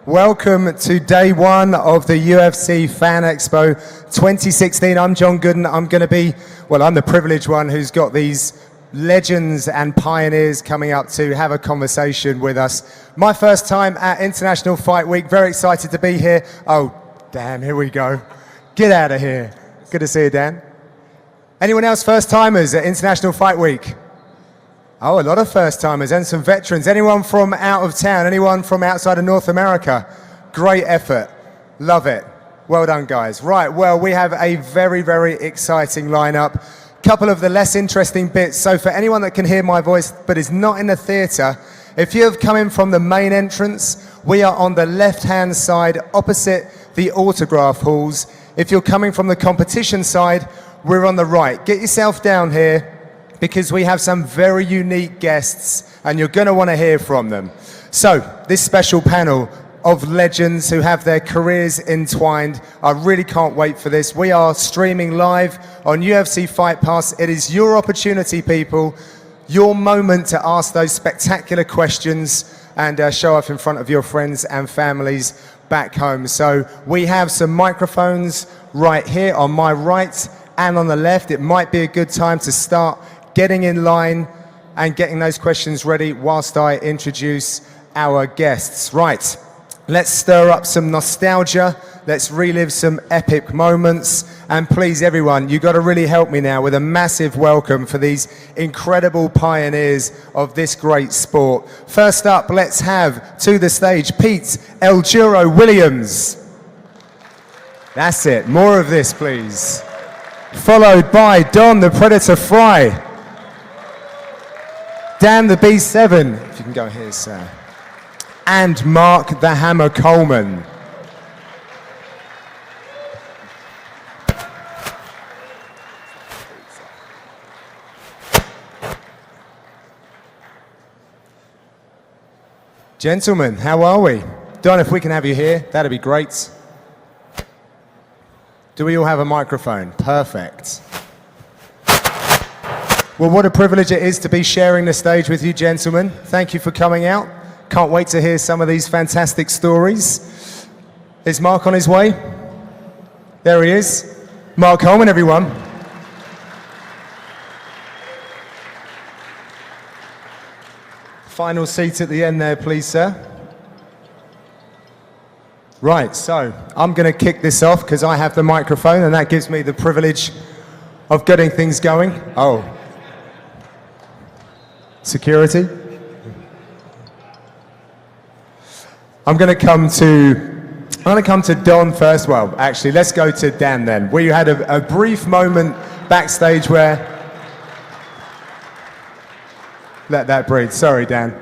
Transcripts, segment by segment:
Welcome to day one of the UFC Fan Expo 2016. I'm John Gooden. I'm the privileged one who's got these legends and pioneers coming up to have a conversation with us. My first time at International Fight Week. Very excited to be here. Oh, damn, here we go. Get out of here. Good to see you, Dan. Anyone else first timers at International Fight Week? Oh, a lot of first-timers and some veterans. Anyone from out of town? Anyone from outside of North America? Great effort. Love it. Well done, guys. Right, well, we have a very, very exciting lineup. Couple of the less interesting bits. So for anyone that can hear my voice but is not in the theatre, if you have come in from the main entrance, we are on the left-hand side opposite the autograph halls. If you're coming from the competition side, we're on the right. Get yourself down here, because we have some very unique guests and you're going to want to hear from them. So, this special panel of legends who have their careers entwined, I really can't wait for this. We are streaming live on UFC Fight Pass. It is your opportunity, people, your moment to ask those spectacular questions and show off in front of your friends and families back home. So, we have some microphones right here on my right and on the left. It might be a good time to start getting in line and getting those questions ready whilst I introduce our guests. Right, let's stir up some nostalgia. Let's relive some epic moments. And please, everyone, you've got to really help me now with a massive welcome for these incredible pioneers of this great sport. First up, let's have to the stage Pete El Juro Williams. That's it, more of this, please. Followed by Don the Predator Fry. Dan the B7, if you can go here, sir. And Mark the Hammer Coleman. Gentlemen, how are we? Don, if we can have you here, that'd be great. Do we all have a microphone? Perfect. Well, what a privilege it is to be sharing the stage with you, gentlemen. Thank you for coming out. Can't wait to hear some of these fantastic stories. Is Mark on his way? There he is. Mark Coleman, everyone. Final seat at the end there, please, sir. Right, so I'm going to kick this off because I have the microphone and that gives me the privilege of getting things going. Oh. Security. I'm going to come to Don first. Well, actually, let's go to Dan then. We had a brief moment backstage where... Let that breathe. Sorry, Dan.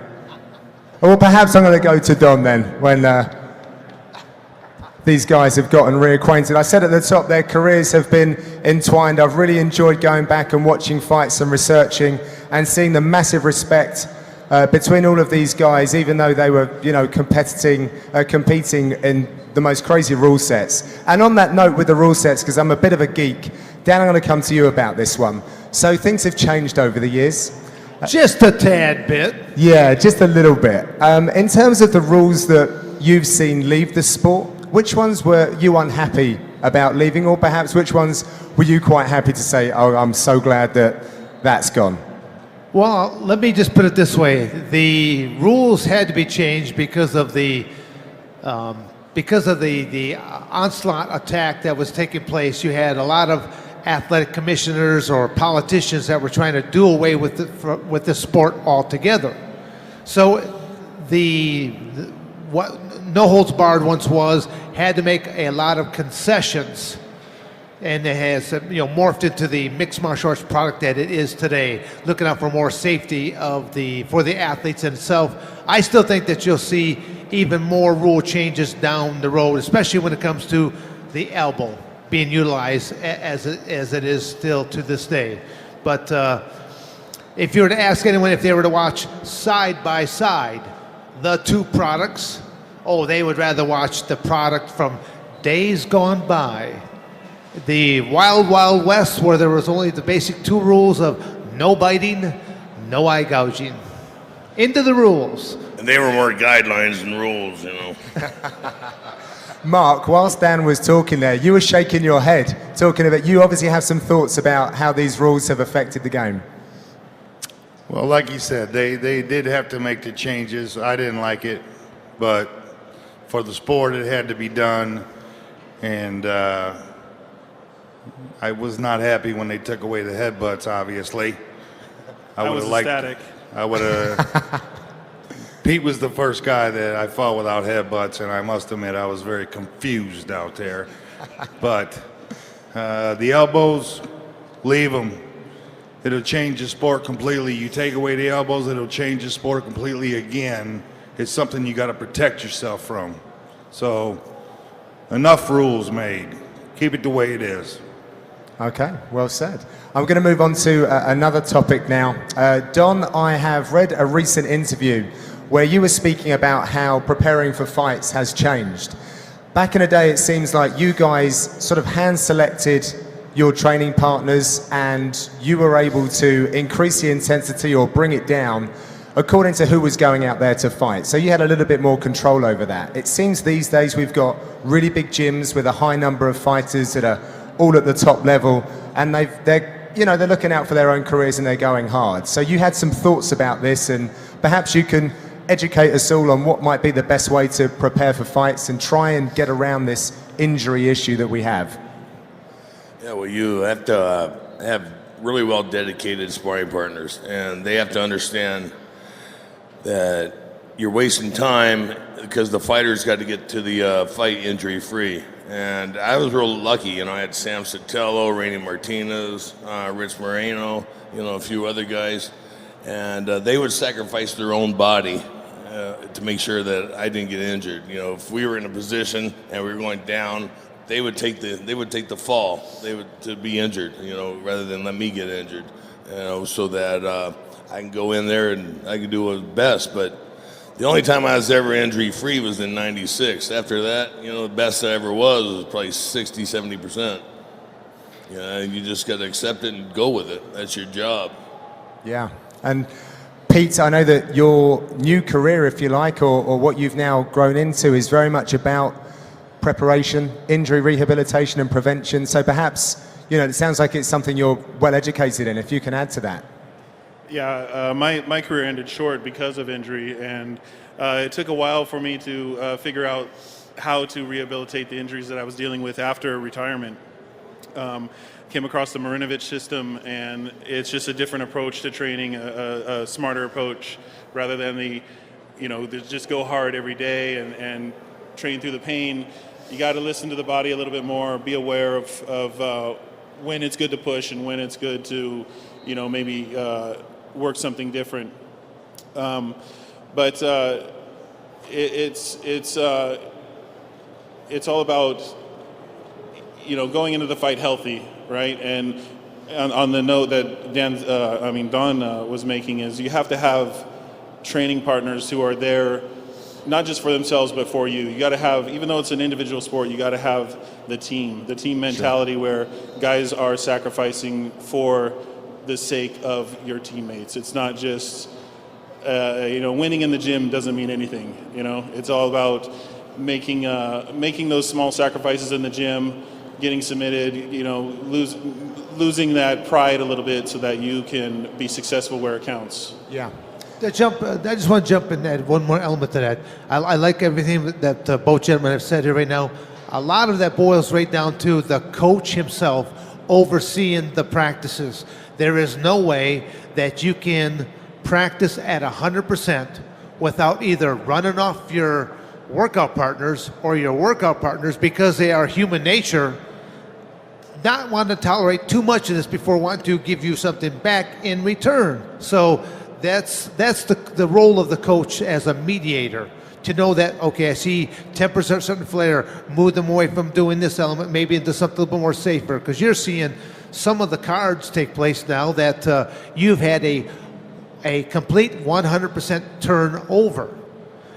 Well, perhaps I'm going to go to Don then when these guys have gotten reacquainted. I said at the top, their careers have been entwined. I've really enjoyed going back and watching fights and researching and seeing the massive respect between all of these guys, even though they were, competing in the most crazy rule sets. And on that note with the rule sets, because I'm a bit of a geek, Dan, I'm going to come to you about this one. So things have changed over the years. Just a tad bit. Yeah, just a little bit. In terms of the rules that you've seen leave the sport, which ones were you unhappy about leaving, or perhaps which ones were you quite happy to say, oh, I'm so glad that that's gone? Well, let me just put it this way. The rules had to be changed because of the onslaught attack that was taking place. You had a lot of athletic commissioners or politicians that were trying to do away with the sport altogether. So what no holds barred once was had to make a lot of concessions, and it has morphed into the mixed martial arts product that it is today, looking out for more safety for the athletes itself. I still think that you'll see even more rule changes down the road, especially when it comes to the elbow being utilized as it is still to this day. But if you were to ask anyone if they were to watch side by side the two products, they would rather watch the product from days gone by. The Wild Wild West, where there was only the basic two rules of no biting, no eye gouging. Into the rules. And they were more guidelines than rules, you know. Mark, whilst Dan was talking there, you were shaking your head, talking about, you obviously have some thoughts about how these rules have affected the game. Well, like you said, they did have to make the changes. I didn't like it, but for the sport, it had to be done. And I was not happy when they took away the headbutts, obviously. I was ecstatic. I would have. Pete was the first guy that I fought without headbutts, and I must admit I was very confused out there. But the elbows, leave them. It'll change the sport completely. You take away the elbows, it'll change the sport completely again. It's something you got to protect yourself from. So, enough rules made. Keep it the way it is. Okay, well said. I'm going to move on to another topic now. Don, I have read a recent interview where you were speaking about how preparing for fights has changed. Back in the day, it seems like you guys sort of hand-selected your training partners and you were able to increase the intensity or bring it down according to who was going out there to fight. So you had a little bit more control over that. It seems these days we've got really big gyms with a high number of fighters that are all at the top level, and they're looking out for their own careers and they're going hard. So you had some thoughts about this, and perhaps you can educate us all on what might be the best way to prepare for fights and try and get around this injury issue that we have. Yeah, well, you have to have really well dedicated sparring partners, and they have to understand that you're wasting time because the fighter's got to get to the fight injury free. And I was real lucky, I had Sam Sotelo, Rainy Martinez, Rich Moreno, a few other guys, and they would sacrifice their own body to make sure that I didn't get injured. If we were in a position and we were going down, they would take the fall. To be injured, rather than let me get injured, so that I can go in there and I can do my best. But the only time I was ever injury-free was in '96. After that, the best I ever was probably 60, 70%. You just got to accept it and go with it. That's your job. Yeah. And Pete, I know that your new career, if you like, or what you've now grown into is very much about preparation, injury rehabilitation and prevention. So perhaps, it sounds like it's something you're well educated in, if you can add to that. Yeah, my career ended short because of injury, and it took a while for me to figure out how to rehabilitate the injuries that I was dealing with after retirement. Came across the Marinovich system, and it's just a different approach to training, a smarter approach, rather than the just go hard every day and train through the pain. You got to listen to the body a little bit more, be aware of when it's good to push and when it's good to, maybe work something different. But it's all about going into the fight healthy, right? And on the note that Don was making, is you have to have training partners who are there not just for themselves but for you. You got to have, even though it's an individual sport, you got to have the team mentality. Sure. Where guys are sacrificing for the sake of your teammates. It's not just winning in the gym doesn't mean anything. It's all about making those small sacrifices in the gym, getting submitted, losing that pride a little bit so that you can be successful where it counts. Yeah. I just want to jump in and add one more element to that. I like everything that both gentlemen have said here right now. A lot of that boils right down to the coach himself overseeing the practices. There is no way that you can practice at 100% without either running off your workout partners or your workout partners, because they are human nature, not want to tolerate too much of this before wanting to give you something back in return. So that's the role of the coach as a mediator, to know that, okay, I see 10% certain flare, move them away from doing this element, maybe into something a little bit more safer, because you're seeing some of the cards take place now that you've had a complete 100% turnover.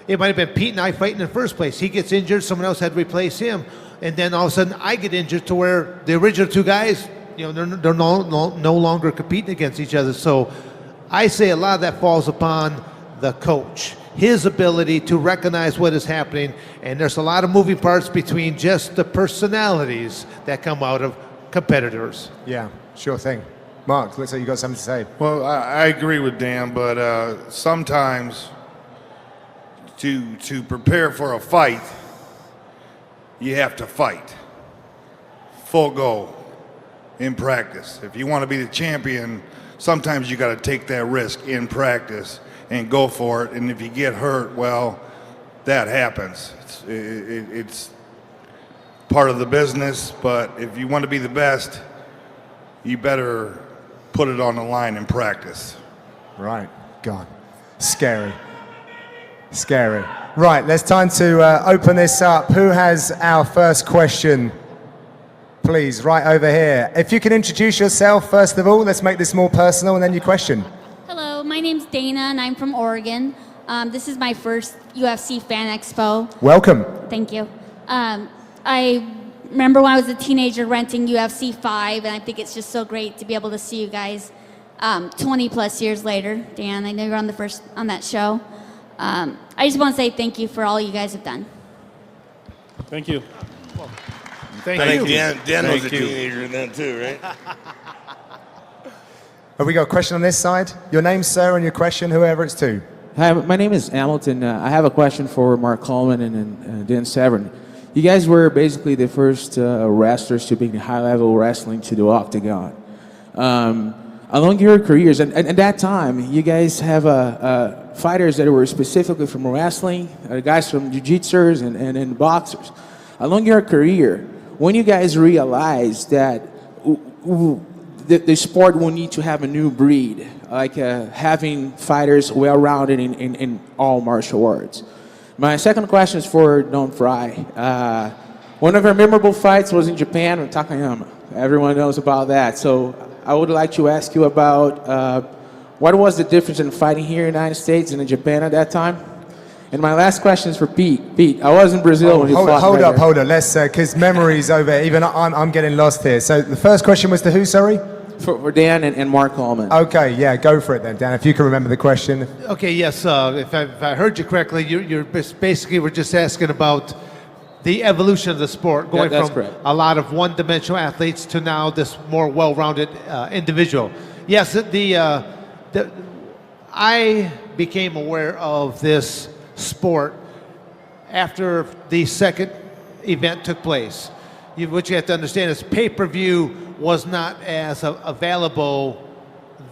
It might have been Pete and I fighting in the first place. He gets injured, someone else had to replace him, and then all of a sudden I get injured to where the original two guys, they're no longer competing against each other. So I say a lot of that falls upon the coach. his ability to recognize what is happening. And there's a lot of moving parts between just the personalities that come out of competitors. Yeah, sure thing. Mark, looks like you got something to say. Well, I agree with Dan, but sometimes to prepare for a fight, you have to fight. Full go in practice. If you want to be the champion, sometimes you got to take that risk in practice and go for it. And if you get hurt, well, that happens. It's part of the business, but if you want to be the best, you better put it on the line in practice. Right, God, scary. Scary. Right, let's time to open this up. Who has our first question? Please, right over here. If you can introduce yourself first of all, let's make this more personal, and then your question. Hello, my name's Dana, and I'm from Oregon. This is my first UFC Fan Expo. Welcome. Thank you. I remember when I was a teenager renting UFC 5, and I think it's just so great to be able to see you guys 20 plus years later. Dan, I know you're on that show. I just want to say thank you for all you guys have done. Thank you. Thank you. Dan was a teenager then too, right? Have we got a question on this side? Your name, sir, and your question, whoever it's to. Hi, my name is Hamilton. I have a question for Mark Coleman and Dan Severn. You guys were basically the first wrestlers to bring high-level wrestling to the octagon. Along your careers, and at that time, you guys have fighters that were specifically from wrestling, guys from jiu-jitsus and boxers. Along your career, when you guys realized that the sport will need to have a new breed, like having fighters well-rounded in all martial arts. My second question is for Don Fry. One of our memorable fights was in Japan with Takayama. Everyone knows about that. So I would like to ask you about what was the difference in fighting here in the United States and in Japan at that time? And my last question is for Pete. Pete, I was in Brazil when you fought. Hold up. Let's, because memory's over. Even I'm getting lost here. So the first question was to who, sorry? For Dan and Mark Coleman. Okay, yeah, go for it then, Dan, if you can remember the question. Okay, yes, if I heard you correctly, you're basically were just asking about the evolution of the sport, going that's from correct. a lot of one-dimensional athletes to now this more well-rounded individual. Yes, I became aware of this sport after the second event took place. What you have to understand is pay-per-view was not as available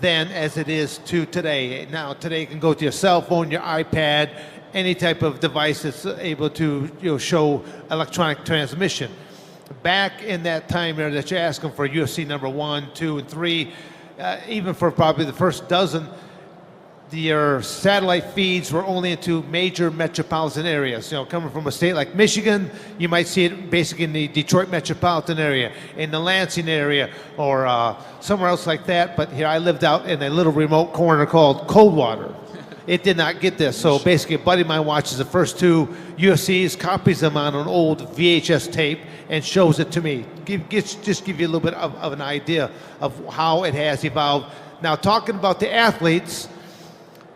then as it is to today. Now, today you can go to your cell phone, your iPad, any type of device that's able to show electronic transmission. Back in that time there that you're asking for UFC number 1, 2, and 3, even for probably the first dozen, your satellite feeds were only into major metropolitan areas. Coming from a state like Michigan, you might see it basically in the Detroit metropolitan area, in the Lansing area, or somewhere else like that. But here I lived out in a little remote corner called Coldwater. It did not get this. So basically, a buddy of mine watches the first two UFCs, copies them on an old VHS tape, and shows it to me. Just give you a little bit of an idea of how it has evolved. Now, talking about the athletes,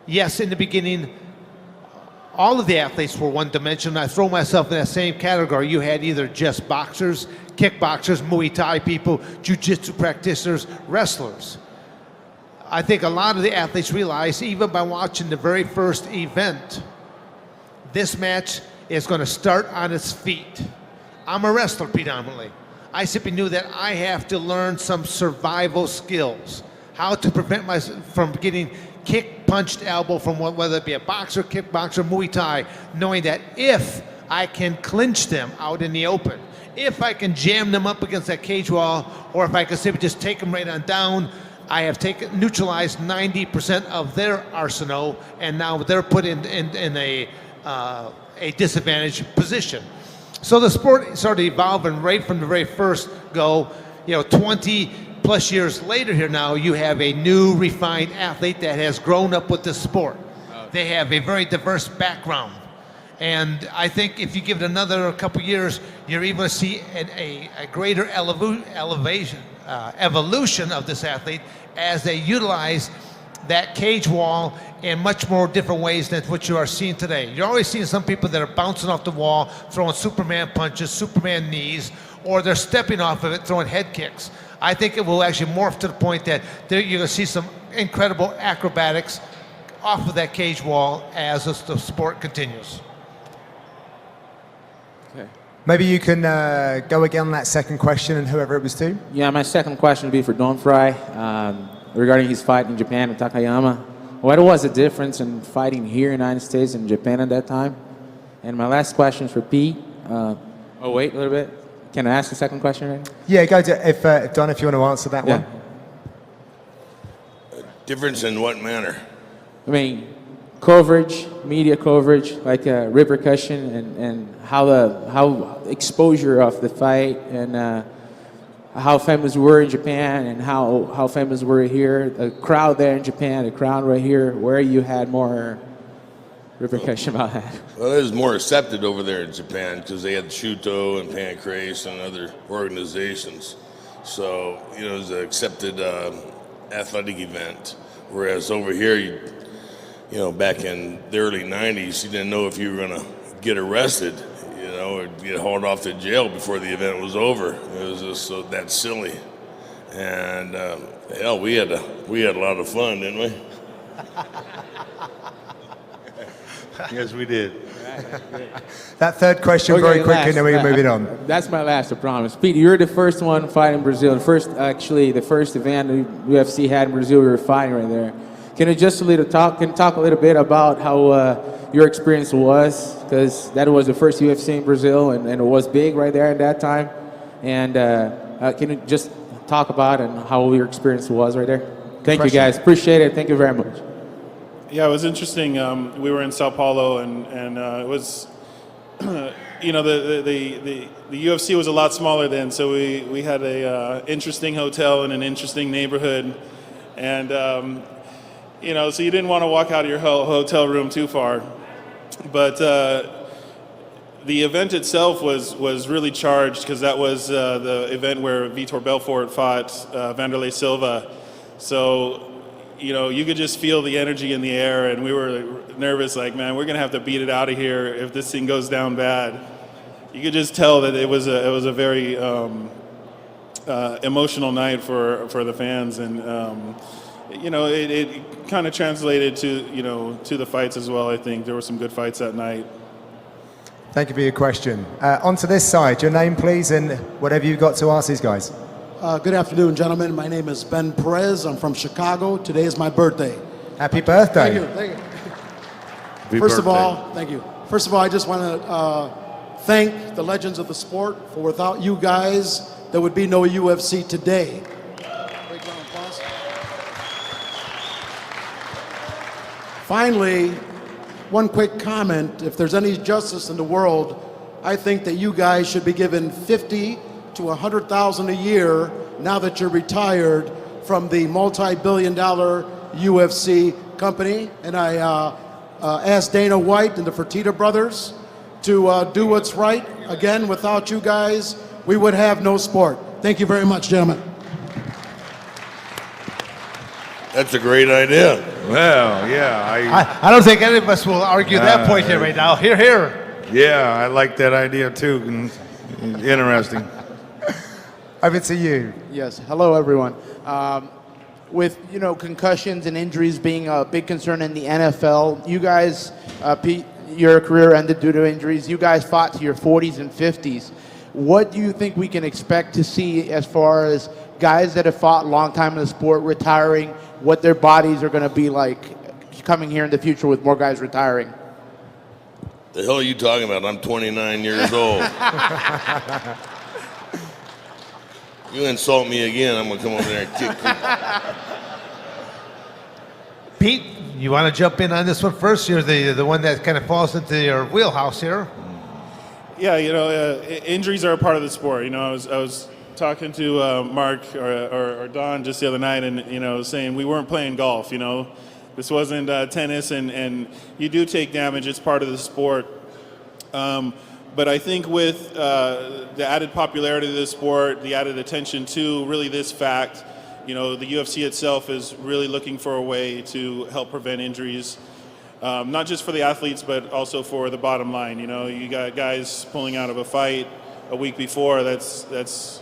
yes, in the beginning, all of the athletes were one-dimensional. I throw myself in that same category. You had either just boxers, kickboxers, Muay Thai people, jiu-jitsu practitioners, wrestlers. I think a lot of the athletes realize, even by watching the very first event, this match is going to start on its feet. I'm a wrestler predominantly. I simply knew that I have to learn some survival skills, how to prevent myself from getting kick, punched elbow from whether it be a boxer, kickboxer, Muay Thai, knowing that if I can clinch them out in the open, if I can jam them up against that cage wall, or if I can simply just take them right on down, I have neutralized 90% of their arsenal, and now they're put in a disadvantaged position. So the sport started evolving right from the very first go. 20 plus years later here now, you have a new refined athlete that has grown up with the sport. They have a very diverse background. And I think if you give it another couple years, you're even going to see a greater evolution of this athlete as they utilize that cage wall in much more different ways than what you are seeing today. You're always seeing some people that are bouncing off the wall, throwing Superman punches, Superman knees, or they're stepping off of it, throwing head kicks. I think it will actually morph to the point that you're going to see some incredible acrobatics off of that cage wall as the sport continues. Maybe you can go again on that second question and whoever it was to. Yeah, my second question would be for Don Fry regarding his fight in Japan with Takayama. What was the difference in fighting here in the United States and Japan at that time? And my last question is for Pete. Oh, wait a little bit. Can I ask the second question right now? Yeah, go to, if Don, if you want to answer that one. Difference in what manner? I mean, coverage, media coverage, like repercussion, and how exposure of the fight, and how famous we were in Japan, and how famous we were here. The crowd there in Japan, the crowd right here, where you had more repercussion about that. Well, it was more accepted over there in Japan because they had Shuto and Pancrase and other organizations. So, it was an accepted athletic event. Whereas over here, back in the early 90s, you didn't know if you were going to get arrested, or get hauled off to jail before the event was over. It was just so that silly. And hell, we had a lot of fun, didn't we? Yes, we did. That third question very quickly, and then we can move it on. That's my last, I promise. Pete, you're the first one fighting in Brazil. The first event the UFC had in Brazil, we were fighting right there. Can you talk a little bit about how your experience was? Because that was the first UFC in Brazil, and it was big right there at that time. And can you just talk about and how your experience was right there? Thank you, guys. Appreciate it. Thank you very much. Yeah, it was interesting. We were in Sao Paulo, and it was, the UFC was a lot smaller then, so we had a interesting hotel in an interesting neighborhood, and so you didn't want to walk out of your hotel room too far, but the event itself was really charged because that was the event where Vitor Belfort fought Vanderlei Silva, so. You could just feel the energy in the air, and we were nervous, like, man, we're going to have to beat it out of here if this thing goes down bad. You could just tell that it was a very emotional night for the fans, and, it kind of translated to the fights as well, I think. There were some good fights that night. Thank you for your question. On to this side, your name, please, and whatever you've got to ask these guys. Good afternoon, gentlemen. My name is Ben Perez. I'm from Chicago. Today is my birthday. Happy birthday. Thank you. First of all, thank you. First of all, I just want to thank the legends of the sport, for without you guys, there would be no UFC today. Great round of applause. Finally, one quick comment. If there's any justice in the world, I think that you guys should be given $50,000 to $100,000 a year now that you're retired from the multi-billion-dollar UFC company. And I asked Dana White and the Fertitta brothers to do what's right. Again, without you guys, we would have no sport. Thank you very much, gentlemen. That's a great idea. Well, yeah, I don't think any of us will argue that point here right now. Hear, hear. Yeah, I like that idea too. Interesting. Over to you. Yes. Hello, everyone. With concussions and injuries being a big concern in the NFL, you guys, Pete, your career ended due to injuries. You guys fought to your 40s and 50s. What do you think we can expect to see as far as guys that have fought a long time in the sport retiring? What their bodies are going to be like coming here in the future with more guys retiring? The hell are you talking about? I'm 29 years old. You insult me again, I'm gonna come over there and kick you. Pete, you want to jump in on this one first? You're the one that kind of falls into your wheelhouse here. Yeah, injuries are a part of the sport. I was talking to Mark or Don just the other night, and saying we weren't playing golf. This wasn't tennis, and you do take damage. It's part of the sport. But I think with the added popularity of the sport, the added attention to really this fact, the UFC itself is really looking for a way to help prevent injuries, not just for the athletes, but also for the bottom line. You got guys pulling out of a fight a week before. That's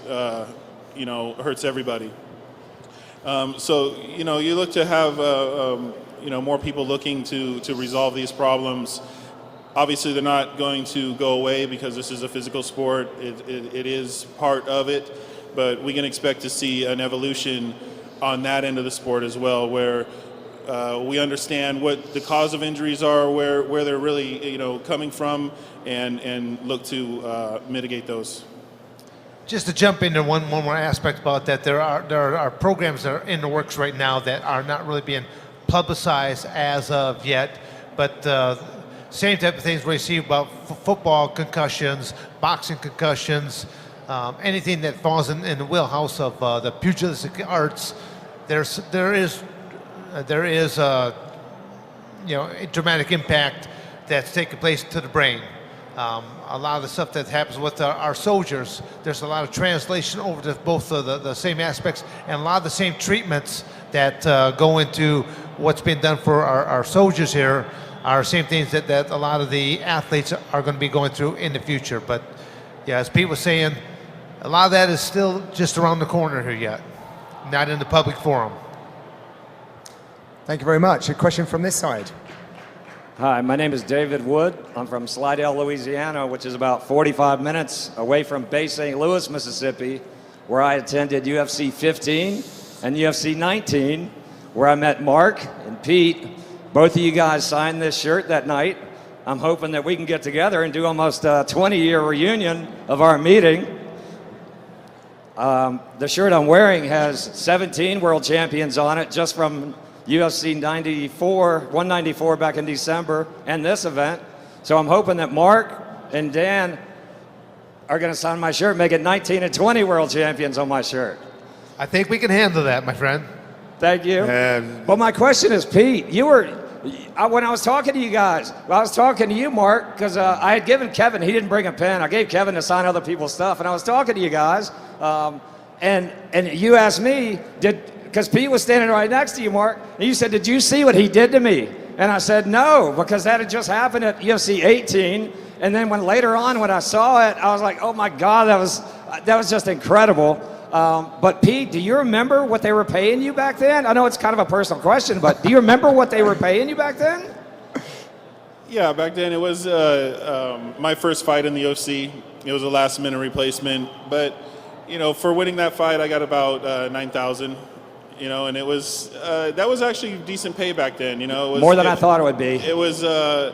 hurts everybody. So you look to have more people looking to resolve these problems. Obviously, they're not going to go away because this is a physical sport. It is part of it, but we can expect to see an evolution on that end of the sport as well, where we understand what the cause of injuries are, where they're really coming from, and look to mitigate those. Just to jump into one more aspect about that, there are programs that are in the works right now that are not really being publicized as of yet, but same type of things we see about football concussions, boxing concussions, anything that falls in the wheelhouse of the pugilistic arts. There is a dramatic impact that's taking place to the brain. A lot of the stuff that happens with our soldiers, there's a lot of translation over to both of the same aspects, and a lot of the same treatments that go into what's being done for our soldiers here are same things that a lot of the athletes are going to be going through in the future. But yeah, as Pete was saying, a lot of that is still just around the corner here yet, not in the public forum. Thank you very much. A question from this side. Hi, my name is David Wood. I'm from Slidell, Louisiana, which is about 45 minutes away from Bay St. Louis, Mississippi, where I attended UFC 15 and UFC 19, where I met Mark and Pete. Both of you guys signed this shirt that night. I'm hoping that we can get together and do almost a 20-year reunion of our meeting. The shirt I'm wearing has 17 world champions on it, just from UFC 194 back in December, and this event. So I'm hoping that Mark and Dan are going to sign my shirt, make it 19 and 20 world champions on my shirt. I think we can handle that, my friend. Thank you. But my question is, Pete, when I was talking to you guys, I was talking to you, Mark, because I had given Kevin, he didn't bring a pen. I gave Kevin to sign other people's stuff, and I was talking to you guys, and you asked me, because Pete was standing right next to you, Mark, and you said, did you see what he did to me? And I said, no, because that had just happened at UFC 18. And then later on, when I saw it, I was like, oh my God, that was just incredible. But Pete, do you remember what they were paying you back then? I know it's kind of a personal question, but do you remember what they were paying you back then? Yeah, back then it was my first fight in the UFC. It was a last-minute replacement, but for winning that fight, I got about $9,000. And it was that was actually decent pay back then. It was more than I thought it would be. It was the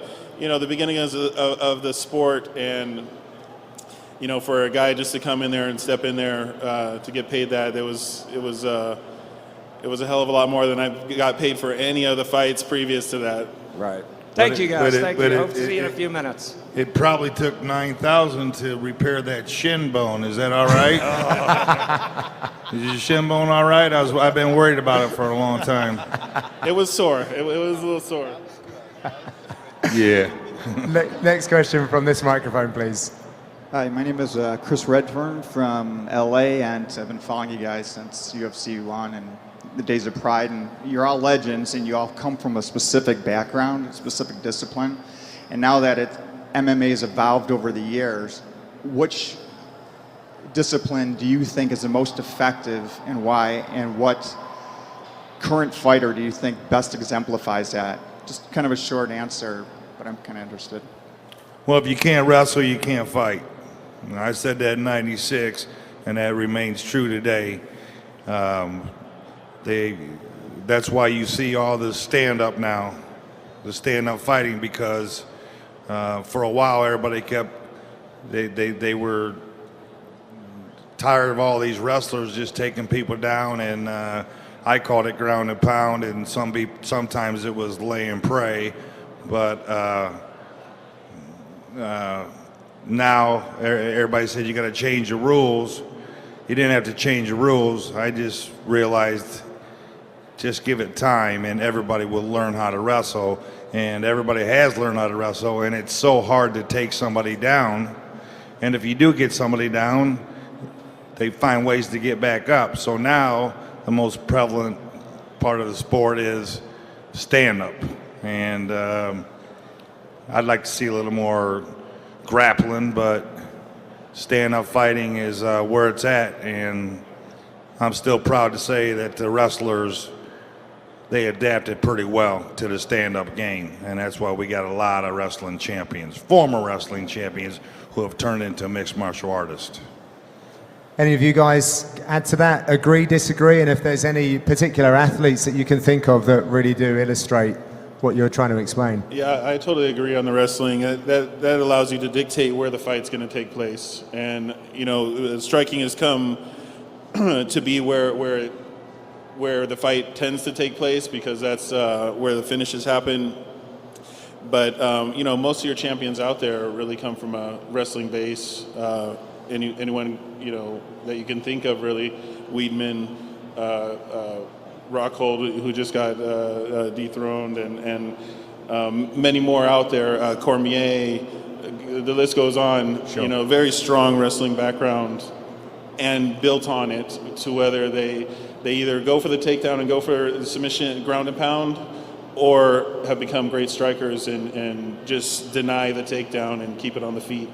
beginning of the sport, and for a guy just to come in there and step in there to get paid that, it was a hell of a lot more than I got paid for any of the fights previous to that. Right. Thank you guys. Thank you. Hope to see you in a few minutes. It probably took $9,000 to repair that shin bone. Is that all right? Is your shin bone all right? I've been worried about it for a long time. It was sore. It was a little sore. Yeah. Next question from this microphone, please. Hi, my name is Chris Redfern from LA, and I've been following you guys since UFC 1 and the days of Pride, and you're all legends, and you all come from a specific background, a specific discipline. And now that MMA has evolved over the years, which discipline do you think is the most effective, and why? And what current fighter do you think best exemplifies that? Just kind of a short answer, but I'm kind of interested. Well, if you can't wrestle, you can't fight. I said that in '96, and that remains true today. That's why you see all the stand-up now, the stand-up fighting, because for a while everybody they were tired of all these wrestlers just taking people down, and I called it ground and pound, and sometimes it was lay and pray, but now everybody said you got to change the rules. You didn't have to change the rules. I just realized, just give it time and everybody will learn how to wrestle, and everybody has learned how to wrestle, and it's so hard to take somebody down, and if you do get somebody down, they find ways to get back up. So now the most prevalent part of the sport is stand-up. And I'd like to see a little more grappling, but stand-up fighting is where it's at. And I'm still proud to say that the wrestlers, they adapted pretty well to the stand-up game. And that's why we got a lot of wrestling champions, former wrestling champions, who have turned into mixed martial artists. Any of you guys add to that? Agree, disagree? And if there's any particular athletes that you can think of that really do illustrate what you're trying to explain? Yeah, I totally agree on the wrestling. That allows you to dictate where the fight's going to take place. And, you know, striking has come to be where the fight tends to take place, because that's where the finishes happen. But, you know, most of your champions out there really come from a wrestling base. Anyone, you know, that you can think of, really. Weidman, Rockhold, who just got dethroned, and many more out there. Cormier, the list goes on. Sure. You know, very strong wrestling background, and built on it to whether they either go for the takedown and go for the submission, ground and pound, or have become great strikers and just deny the takedown and keep it on the feet.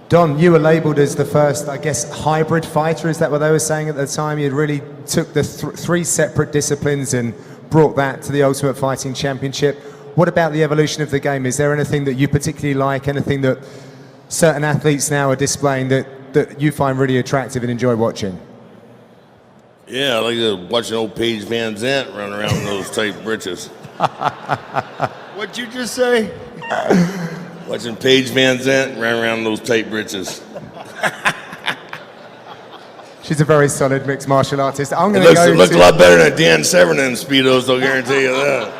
Don, you were labeled as the first, I guess, hybrid fighter. Is that what they were saying at the time? You really took the three separate disciplines and brought that to the Ultimate Fighting Championship. What about the evolution of the game? Is there anything that you particularly like, anything that certain athletes now are displaying that you find really attractive and enjoy watching? Yeah, I like watching old Paige Van Zandt run around in those tight britches. What'd you just say? Watching Paige Van Zandt run around in those tight britches. She's a very solid mixed martial artist. I'm going to go. It looks a lot better than Dan Severn in Speedos, I'll guarantee you that.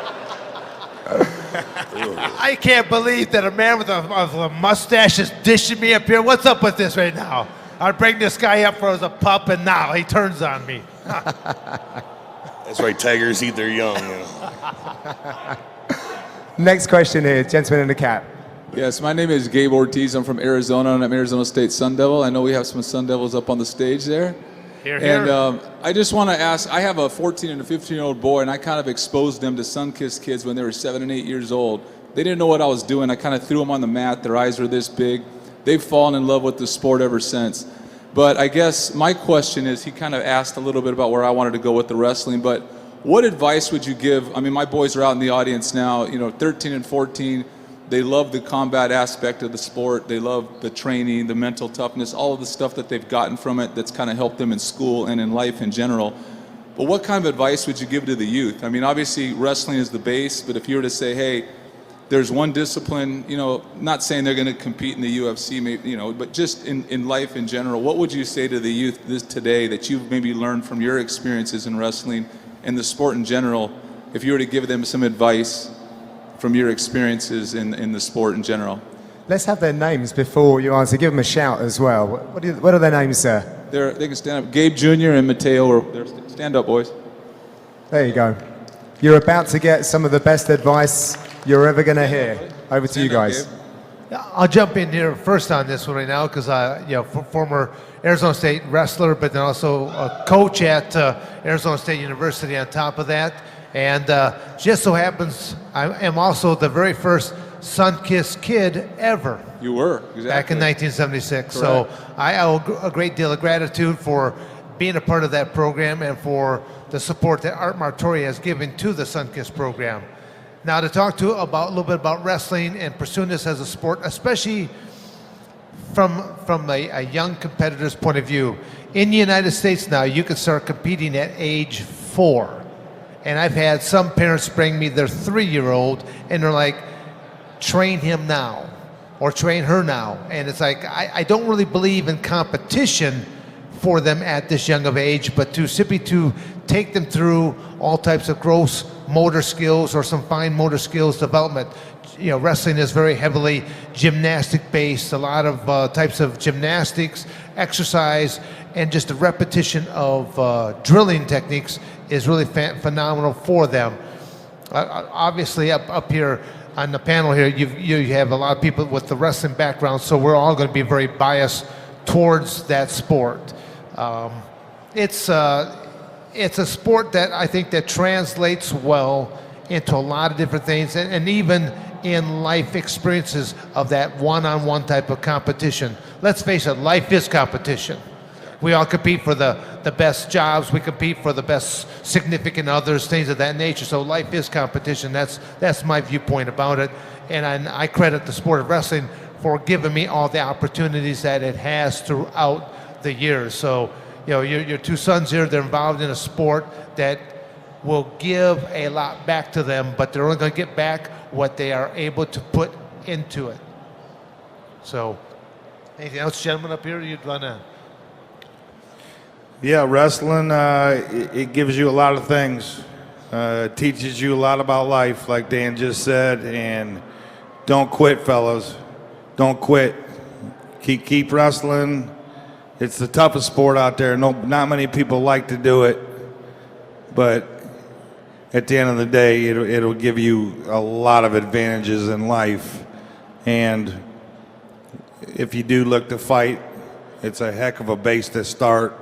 I can't believe that a man with a mustache is dishing me up here. What's up with this right now? I bring this guy up for as a pup, and now he turns on me. That's right, tigers eat their young. You know. Next question here, gentleman in the cap. Yes, my name is Gabe Ortiz. I'm from Arizona, and I'm Arizona State Sun Devil. I know we have some Sun Devils up on the stage there. Here, here. And I just want to ask, I have a 14 and a 15-year-old boy, and I kind of exposed them to Sunkist kids when they were 7 and 8 years old. They didn't know what I was doing. I kind of threw them on the mat. Their eyes were this big. They've fallen in love with the sport ever since. But I guess my question is, he kind of asked a little bit about where I wanted to go with the wrestling, but what advice would you give? I mean, my boys are out in the audience now, you know, 13 and 14. They love the combat aspect of the sport. They love the training, the mental toughness, all of the stuff that they've gotten from it that's kind of helped them in school and in life in general. But what kind of advice would you give to the youth? I mean, obviously wrestling is the base, but if you were to say, hey, there's one discipline, you know, not saying they're going to compete in the UFC, maybe, you know, but just in life in general, what would you say to the youth today that you've maybe learned from your experiences in wrestling and the sport in general, if you were to give them some advice from your experiences in the sport in general? Let's have their names before you answer. Give them a shout as well. What are their names, sir? They can stand up. Gabe Jr. and Mateo, stand up, boys. There you go. You're about to get some of the best advice you're ever going to hear. Over to you guys. I'll jump in here first on this one right now because you know, former Arizona State wrestler, but then also a coach at Arizona State University on top of that. And just so happens I am also the very first Sunkist kid ever. You were, exactly. Back in 1976. Correct. So I owe a great deal of gratitude for being a part of that program and for the support that Art Martori has given to the Sunkist program. Now to talk to a little bit about wrestling and pursuing this as a sport, especially from a young competitor's point of view. In the United States now, you can start competing at age 4. And I've had some parents bring me their 3-year-old and they're like, train him now or train her now. And it's like, I don't really believe in competition for them at this young of age, but simply to take them through all types of gross motor skills or some fine motor skills development. You know, wrestling is very heavily gymnastic based, a lot of types of gymnastics, exercise, and just the repetition of drilling techniques is really phenomenal for them. Obviously up here on the panel here, you have a lot of people with the wrestling background, so we're all going to be very biased towards that sport. It's it's a sport that I think that translates well into a lot of different things, and even in life experiences of that one-on-one type of competition. Let's face it, life is competition. We all compete for the best jobs, we compete for the best significant others, things of that nature. So life is competition. That's my viewpoint about it. And I credit the sport of wrestling for giving me all the opportunities that it has throughout the years. So, you know, your two sons here, they're involved in a sport that will give a lot back to them, but they're only going to get back what they are able to put into it. So, anything else, gentlemen, up here you'd want to? Yeah, wrestling, it gives you a lot of things. It teaches you a lot about life, like Dan just said, and don't quit, fellas. Don't quit. Keep wrestling. It's the toughest sport out there. Not many people like to do it, but at the end of the day, it'll give you a lot of advantages in life. And if you do look to fight, it's a heck of a base to start,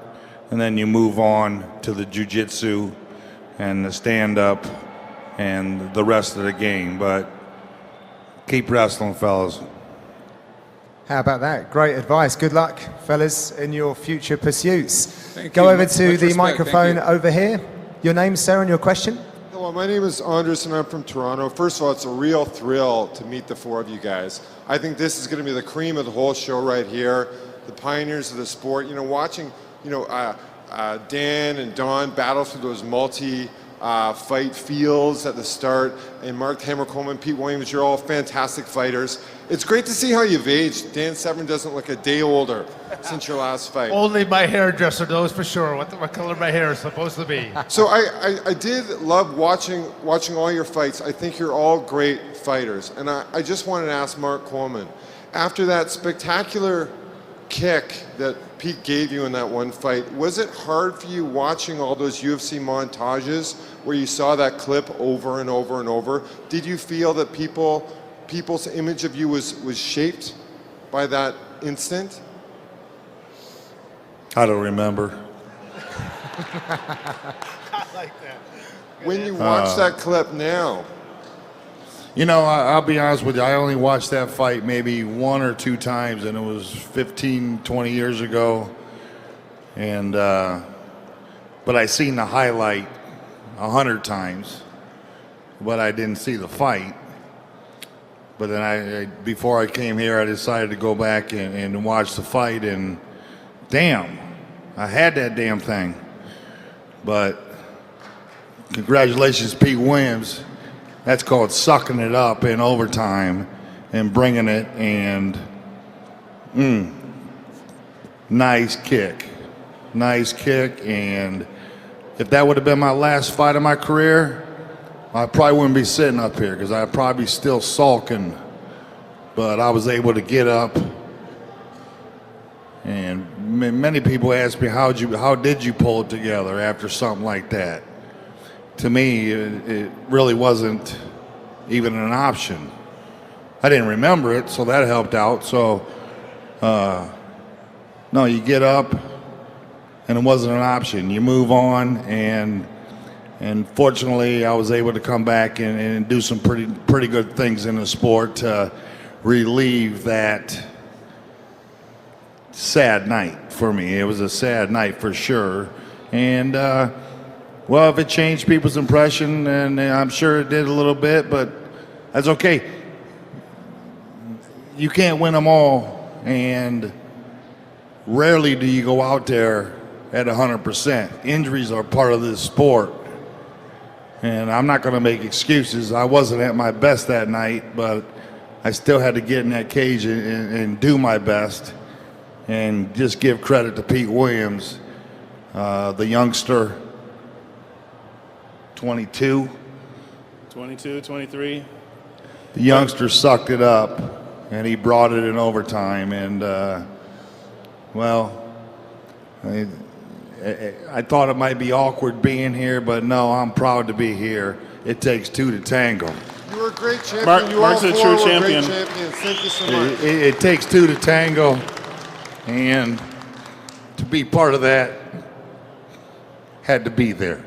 and then you move on to the jiu-jitsu and the stand-up and the rest of the game. But keep wrestling, fellas. How about that? Great advice. Good luck, fellas, in your future pursuits. Thank Go you. over Much to the respect. microphone Thank you. over here. Your name, sir, and your question? Hello, my name is Andres and I'm from Toronto. First of all, it's a real thrill to meet the four of you guys. I think this is going to be the cream of the whole show right here, the pioneers of the sport. You know, watching, Dan and Don battle through those fight fields at the start, and Mark Hammer Coleman, Pete Williams, you're all fantastic fighters. It's great to see how you've aged. Dan Severn doesn't look a day older since your last fight. Only my hairdresser knows for sure what color my hair is supposed to be. So I did love watching all your fights. I think you're all great fighters. And I just wanted to ask Mark Coleman, after that spectacular kick that Pete gave you in that one fight, was it hard for you watching all those UFC montages where you saw that clip over and over and over? Did you feel that people's image of you was shaped by that instant? I don't remember. I like that. When you watch that clip now, You know, I'll be honest with you. I only watched that fight maybe one or two times, and it was 15, 20 years ago. And but I seen the highlight 100 times, but I didn't see the fight. But then before I came here, I decided to go back and watch the fight, and damn, I had that damn thing. But congratulations, Pete Williams. That's called sucking it up in overtime and bringing it, and nice kick. Nice kick, and if that would have been my last fight of my career, I probably wouldn't be sitting up here because I'd probably be still sulking. But I was able to get up, and many people ask me, how did you pull it together after something like that? To me, it really wasn't even an option. I didn't remember it, so that helped out. So, no, you get up, and it wasn't an option. You move on, and fortunately, I was able to come back and do some pretty good things in the sport to relieve that sad night for me. It was a sad night for sure, and well, if it changed people's impression, and I'm sure it did a little bit, but that's okay. You can't win them all, and rarely do you go out there at 100%. Injuries are part of this sport, and I'm not going to make excuses. I wasn't at my best that night, but I still had to get in that cage and do my best, and just give credit to Pete Williams, the youngster, 22, 23. The youngster sucked it up, and he brought it in overtime. And well, I thought it might be awkward being here, but no, I'm proud to be here. It takes two to tango. you were a great champion. Mark's a true champion. Great champions. Thank you so much. It takes two to tango, and to be part of that, had to be there.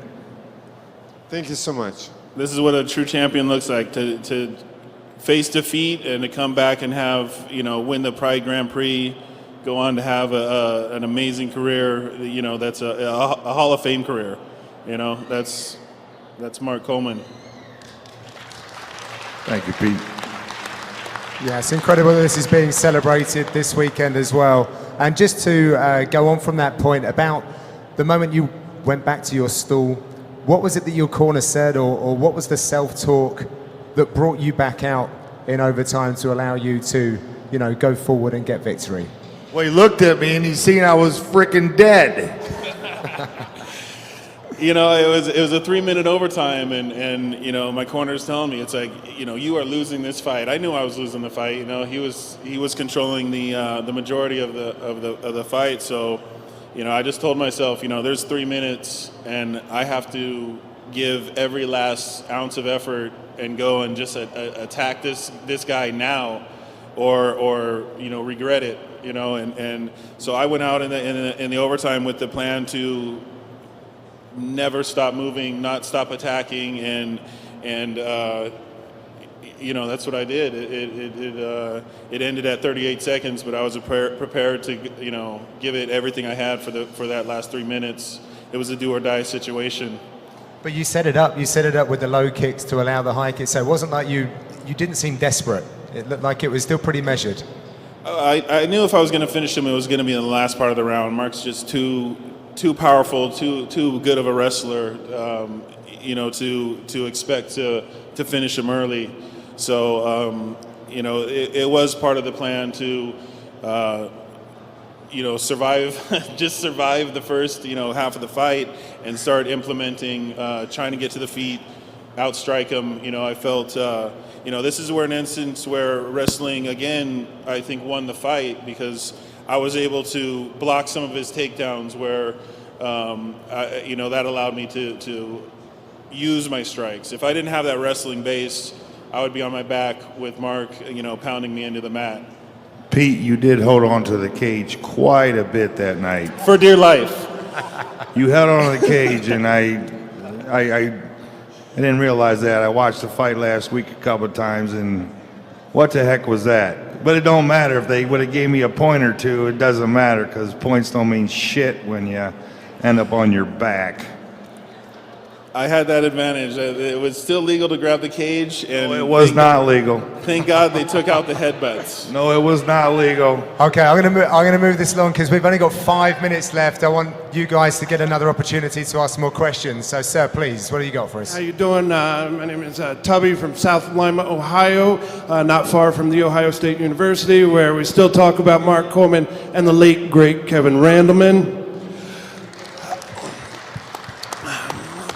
Thank you so much. This is what a true champion looks like, to face defeat and to come back and have, win the Pride Grand Prix, go on to have an amazing career, that's a Hall of Fame career. That's Mark Coleman. Thank you, Pete. Yeah, it's incredible that this is being celebrated this weekend as well. And just to go on from that point about the moment you went back to your stool, what was it that your corner said, or what was the self-talk that brought you back out in overtime to allow you to, go forward and get victory? Well, he looked at me and he seen I was freaking dead. It was a 3-minute overtime, and my corner's telling me, it's like, you are losing this fight. I knew I was losing the fight. He was controlling the majority of the fight. So, I just told myself, there's 3 minutes, and I have to give every last ounce of effort and go and just attack this guy now, or regret it. And so I went out in the overtime with the plan to never stop moving, not stop attacking, and that's what I did. It ended at 38 seconds, but I was prepared to give it everything I had for that last 3 minutes. It was a do or die situation. But you set it up. You set it up with the low kicks to allow the high kicks. So it wasn't like you didn't seem desperate. It looked like it was still pretty measured. I knew if I was going to finish him, it was going to be in the last part of the round. Mark's just too powerful, too good of a wrestler, to expect to finish him early. So, it was part of the plan to, survive, just survive the first, half of the fight and start implementing, trying to get to the feet, outstrike him. I felt, this is an instance where wrestling, again, I think won the fight, because I was able to block some of his takedowns where, that allowed me to use my strikes. If I didn't have that wrestling base, I would be on my back with Mark, pounding me into the mat. Pete, you did hold on to the cage quite a bit that night. For dear life. You held on to the cage, and I didn't realize that. I watched the fight last week a couple of times, and what the heck was that? But it don't matter. If they would have gave me a point or two, it doesn't matter, because points don't mean shit when you end up on your back. I had that advantage. It was still legal to grab the cage, and No, it was not legal. Thank God they took out the headbutts. No, it was not legal. Okay, I'm gonna move this along because we've only got 5 minutes left. I want you guys to get another opportunity to ask more questions. So, sir, please, what do you got for us? How you doing? My name is Tubby from South Lima, Ohio, not far from the Ohio State University, where we still talk about Mark Coleman and the late, great Kevin Randleman.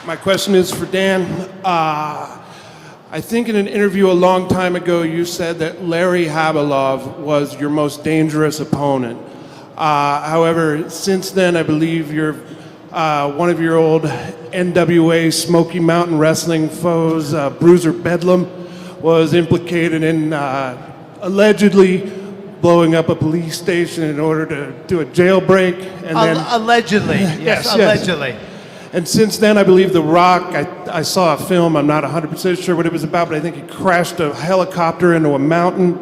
My question is for Dan. I think in an interview a long time ago, you said that Larry Habilov was your most dangerous opponent. However, since then, I believe one of your old NWA Smoky Mountain Wrestling foes, Bruiser Bedlam, was implicated in allegedly blowing up a police station in order to do a jailbreak. And then, allegedly, yes, allegedly. And since then, I believe The Rock, I saw a film, I'm not 100% sure what it was about, but I think he crashed a helicopter into a mountain.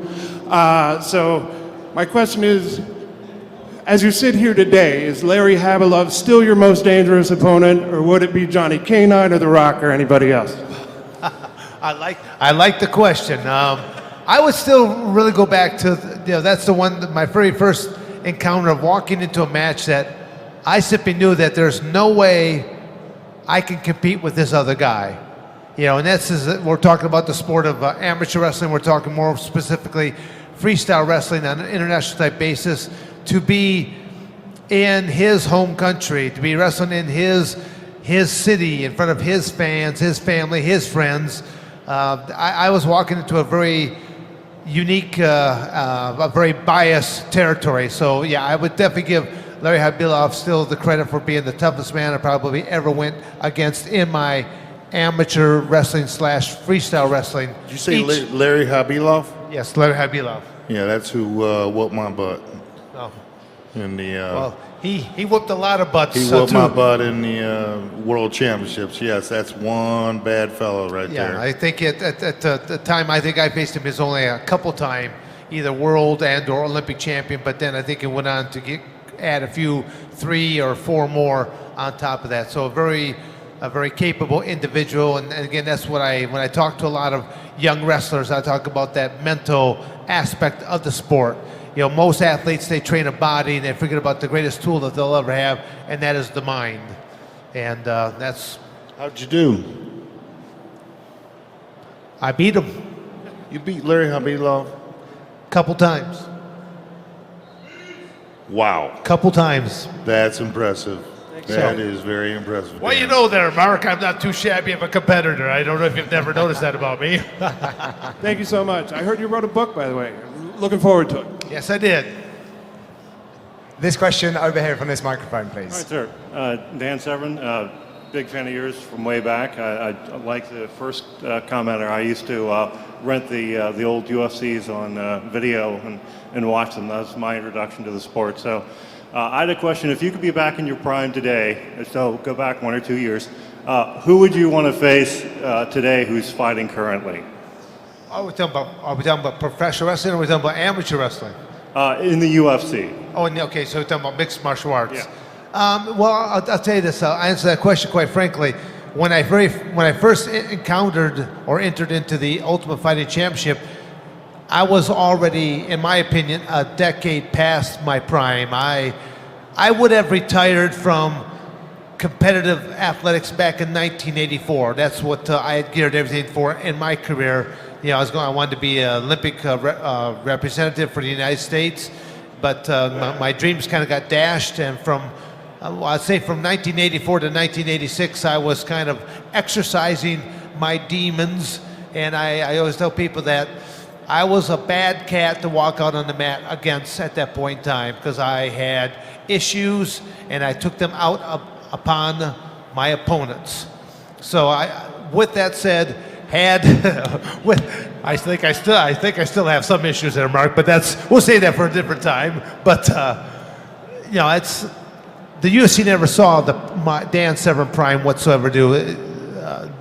So my question is, as you sit here today, is Larry Habilov still your most dangerous opponent, or would it be Johnny Canine or The Rock or anybody else? I like the question. I would still really go back to, that's the one, my very first encounter of walking into a match that I simply knew that there's no way I can compete with this other guy. And we're talking about the sport of amateur wrestling. We're talking more specifically freestyle wrestling on an international type basis. To be in his home country, to be wrestling in his city, in front of his fans, his family, his friends. I was walking into a very unique, a very biased territory. So yeah, I would definitely give Larry Habilov still the credit for being the toughest man I probably ever went against in my amateur wrestling / freestyle wrestling. Did you say Larry Habilov? Yes, Larry Habilov. Yeah, that's who whooped my butt. Oh. in the. Well, he whooped a lot of butts. He whooped my butt in the World Championships. Yes, that's one bad fellow right there. I think at the time I think I faced him as only a couple time, either world and or Olympic champion. But then I think it went on to add a few 3 or 4 more on top of that. So a very capable individual. And again, that's what when I talk to a lot of young wrestlers, I talk about that mental aspect of the sport. You know, most athletes, they train a body and they forget about the greatest tool that they'll ever have, and that is the mind. And that's... How'd you do? I beat him. You beat Larry Habibov? Couple times. Wow. Couple times. That's impressive. That so. is very impressive. Well, you know there, Mark, I'm not too shabby of a competitor. I don't know if you've never noticed that about me. Thank you so much. I heard you wrote a book, by the way. Looking forward to it. Yes, I did. This question over here from this microphone, please. All right, sir. Dan Severin, big fan of yours from way back. I like the first commenter. I used to rent the old UFCs on video and watch them. That was my introduction to the sport. So I had a question. If you could be back in your prime today, so go back 1 or 2 years, who would you want to face today who's fighting currently? Are we talking about professional wrestling or are we talking about amateur wrestling? In the UFC. Oh, okay, so we're talking about mixed martial arts. Yeah. Well, I'll tell you this. I'll answer that question quite frankly. When I first encountered or entered into the Ultimate Fighting Championship, I was already, in my opinion, a decade past my prime. I would have retired from competitive athletics back in 1984. That's what I had geared everything for in my career. You know, I wanted to be an Olympic representative for the United States, but my dreams kind of got dashed. And I'd say from 1984 to 1986, I was kind of exercising my demons. And I always tell people that I was a bad cat to walk out on the mat against at that point in time because I had issues and I took them out upon my opponents. So with that said, I think I still have some issues there, Mark, but we'll save that for a different time. But you know, the UFC never saw my Dan Severn Prime whatsoever do.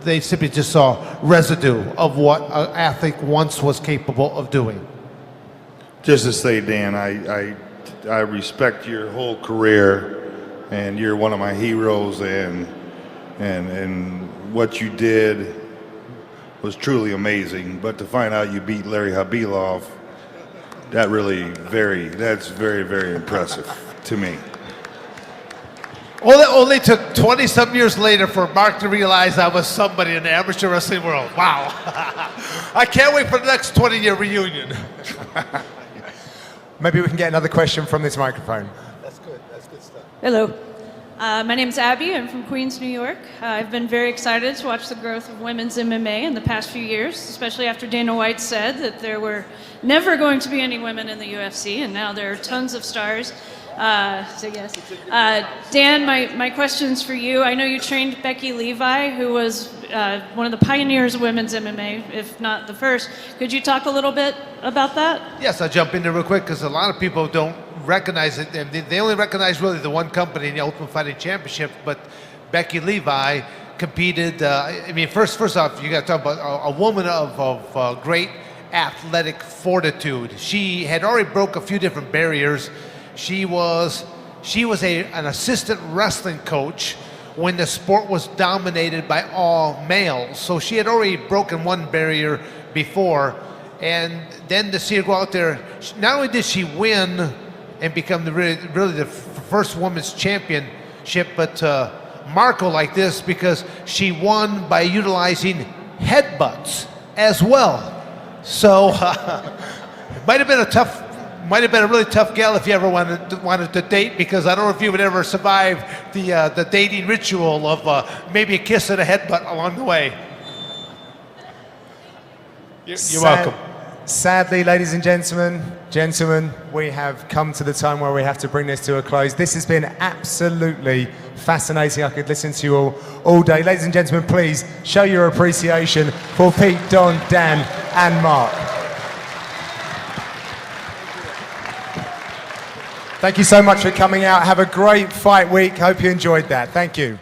They simply just saw residue of what an athlete once was capable of doing. Just to say, Dan, I respect your whole career, and you're one of my heroes, and what you did was truly amazing. But to find out you beat Larry Habibov, that's very, very impressive to me. Well, it only took 20-some years later for Mark to realize I was somebody in the amateur wrestling world. Wow. I can't wait for the next 20-year reunion. Maybe we can get another question from this microphone. That's good stuff. Hello. My name's Abby. I'm from Queens, New York. I've been very excited to watch the growth of women's MMA in the past few years, especially after Dana White said that there were never going to be any women in the UFC, and now there are tons of stars. So yes. Dan, my question's for you. I know you trained Becky Levi, who was one of the pioneers of women's MMA, if not the first. Could you talk a little bit about that? Yes, I'll jump in there real quick because a lot of people don't recognize it. And they only recognize really the one company in the Ultimate Fighting Championship, but Becky Levi competed. I mean, first off, you got to talk about a woman of great athletic fortitude. She had already broke a few different barriers. She was an assistant wrestling coach when the sport was dominated by all males. So she had already broken one barrier before, and then to see her go out there, not only did she win and become really the first women's championship, but Marco like this because she won by utilizing headbutts as well. So it might have been a really tough gal if you ever wanted to date, because I don't know if you would ever survive the dating ritual of maybe a kiss and a headbutt along the way. You're welcome. Sadly, ladies and gentlemen, we have come to the time where we have to bring this to a close. This has been absolutely fascinating. I could listen to you all day. Ladies and gentlemen, please show your appreciation for Pete, Don, Dan, and Mark. Thank you so much for coming out. Have a great fight week. Hope you enjoyed that. Thank you.